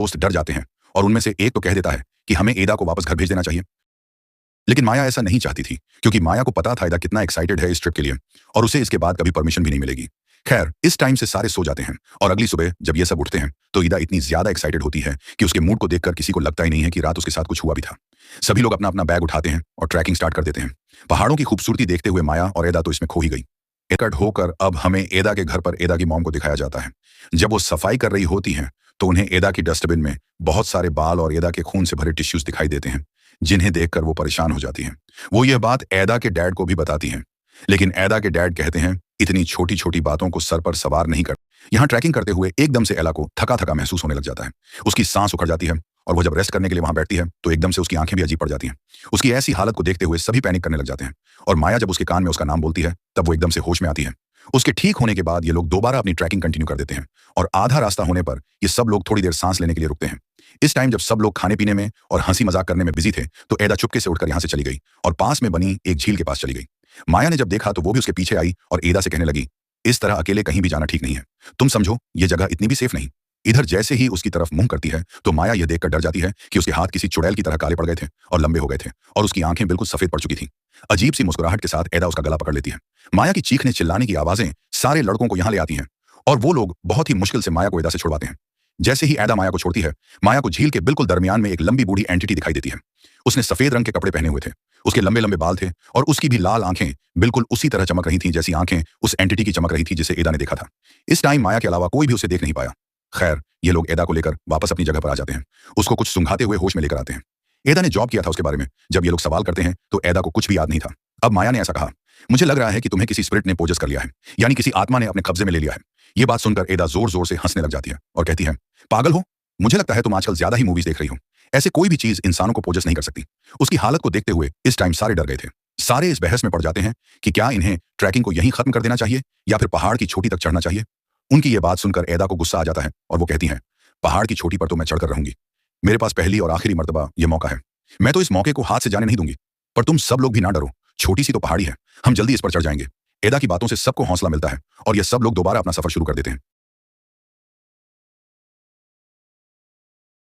दोस्त डर जाते हैं और उनमें से एक तो कह देता है कि हमें एदा को वापस घर भेज देना चाहिए। लेकिन माया ऐसा नहीं चाहती थी, क्योंकि माया को पता था एदा कितना एक्साइटेड है इस ट्रिप के लिए और उसे इसके बाद कभी परमिशन भी नहीं मिलेगी। खैर, इस टाइम से सारे सो जाते हैं और अगली सुबह जब ये सब उठते हैं तो ईदा इतनी ज्यादा एक्साइटेड होती है कि उसके मूड को देखकर किसी को लगता ही नहीं है कि रात उसके साथ कुछ हुआ भी था। सभी लोग अपना अपना बैग उठाते हैं और ट्रैकिंग स्टार्ट कर देते हैं। पहाड़ों की खूबसूरती देखते हुए माया और एदा तो इसमें खो ही गई। एकट होकर अब हमें एदा के घर पर एदा की मॉम को दिखाया जाता है। जब वो सफाई कर रही होती हैं तो उन्हें एदा की डस्टबिन में बहुत सारे बाल और एदा के खून से भरे टिश्यूज दिखाई देते हैं, जिन्हें देखकर वो परेशान हो जाती हैं। वो यह बात एदा के डैड को भी बताती हैं, लेकिन एदा के डैड कहते हैं इतनी छोटी छोटी बातों को सर पर सवार नहीं कर। यहाँ ट्रैकिंग करते हुए एकदम से एला को थका थका महसूस होने लग जाता है। उसकी सांस उखड़ जाती है और वो जब रेस्ट करने के लिए वहां बैठती है तो एकदम से उसकी आंखें भी अजीब पड़ जाती हैं। उसकी ऐसी हालत को देखते हुए सभी पैनिक करने लग जाते हैं और माया जब उसके कान में उसका नाम बोलती है तब वो एकदम से होश में आती है। उसके ठीक होने के बाद ये लोग दोबारा अपनी ट्रैकिंग कंटिन्यू कर देते हैं और आधा रास्ता होने पर ये सब लोग थोड़ी देर सांस लेने के लिए रुकते हैं। इस टाइम जब सब लोग खाने पीने में और हंसी मजाक करने में बिजी थे तो एदा चुपके से उठकर यहाँ से चली गई और पास में बनी एक झील के पास चली गई। माया ने जब देखा तो वो भी उसके पीछे आई और एदा से कहने लगी, इस तरह अकेले कहीं भी जाना ठीक नहीं है। तुम समझो ये जगह इतनी भी सेफ नहीं। इधर जैसे ही उसकी तरफ मुंह करती है तो माया यह देखकर डर जाती है कि उसके हाथ किसी चुड़ैल की तरह काले पड़ गए थे और लंबे हो गए थे और उसकी आंखें बिल्कुल सफेद पड़ चुकी थी। अजीब सी मुस्कुराहट के साथ एदा उसका गला पकड़ लेती है। माया की चीखने चिल्लाने की आवाजें सारे लड़कों को यहाँ ले आती हैं और वो लोग बहुत ही मुश्किल से माया को एदा से छुड़वाते हैं। जैसे ही एदा माया को छोड़ती है, माया को झील के बिल्कुल दरमियान में एक लंबी बूढ़ी एंटिटी दिखाई देती है। उसने सफेद रंग के कपड़े पहने हुए थे, उसके लंबे लंबे बाल थे और उसकी भी लाल आंखें बिल्कुल उसी तरह चमक रही थी जैसी आंखें उस एंटिटी की चमक रही थी जिसे एदा ने देखा था। इस टाइम माया के अलावा कोई भी उसे देख नहीं पाया। खैर, ये लोग एदा को लेकर वापस अपनी जगह पर आ जाते हैं, उसको कुछ सुंघाते हुए होश में लेकर आते हैं। एदा ने जॉब किया था उसके बारे में। जब ये लोग सवाल करते हैं तो एदा को कुछ भी याद नहीं था। अब माया ने ऐसा कहा, मुझे लग रहा है कि तुम्हें किसी स्पिरिट ने पोजस कर लिया है, यानी किसी आत्मा ने अपने कब्जे में ले लिया है। ये बात सुनकर एदा जोर जोर से हंसने लग जाती है और कहती है, पागल हो, मुझे लगता है तुम आजकल ज्यादा ही मूवीज देख रही हो। ऐसे कोई भी चीज इंसानों को पोजस नहीं कर सकती। उसकी हालत को देखते हुए इस टाइम सारे डर गए थे। सारे इस बहस में पड़ जाते हैं कि क्या इन्हें ट्रैकिंग को यहीं खत्म कर देना चाहिए या फिर पहाड़ की चोटी तक चढ़ना चाहिए। उनकी ये बात सुनकर एदा को गुस्सा आ जाता है और वो कहती हैं, पहाड़ की चोटी पर तो मैं चढ़कर रहूंगी। मेरे पास पहली और आखिरी मर्तबा ये मौका है। मैं तो इस मौके को हाथ से जाने नहीं दूंगी। पर तुम सब लोग भी ना डरो, छोटी सी तो पहाड़ी है, हम जल्दी इस पर चढ़ जाएंगे। एदा की बातों से सबको हौसला मिलता है और ये सब लोग दोबारा अपना सफर शुरू कर देते हैं।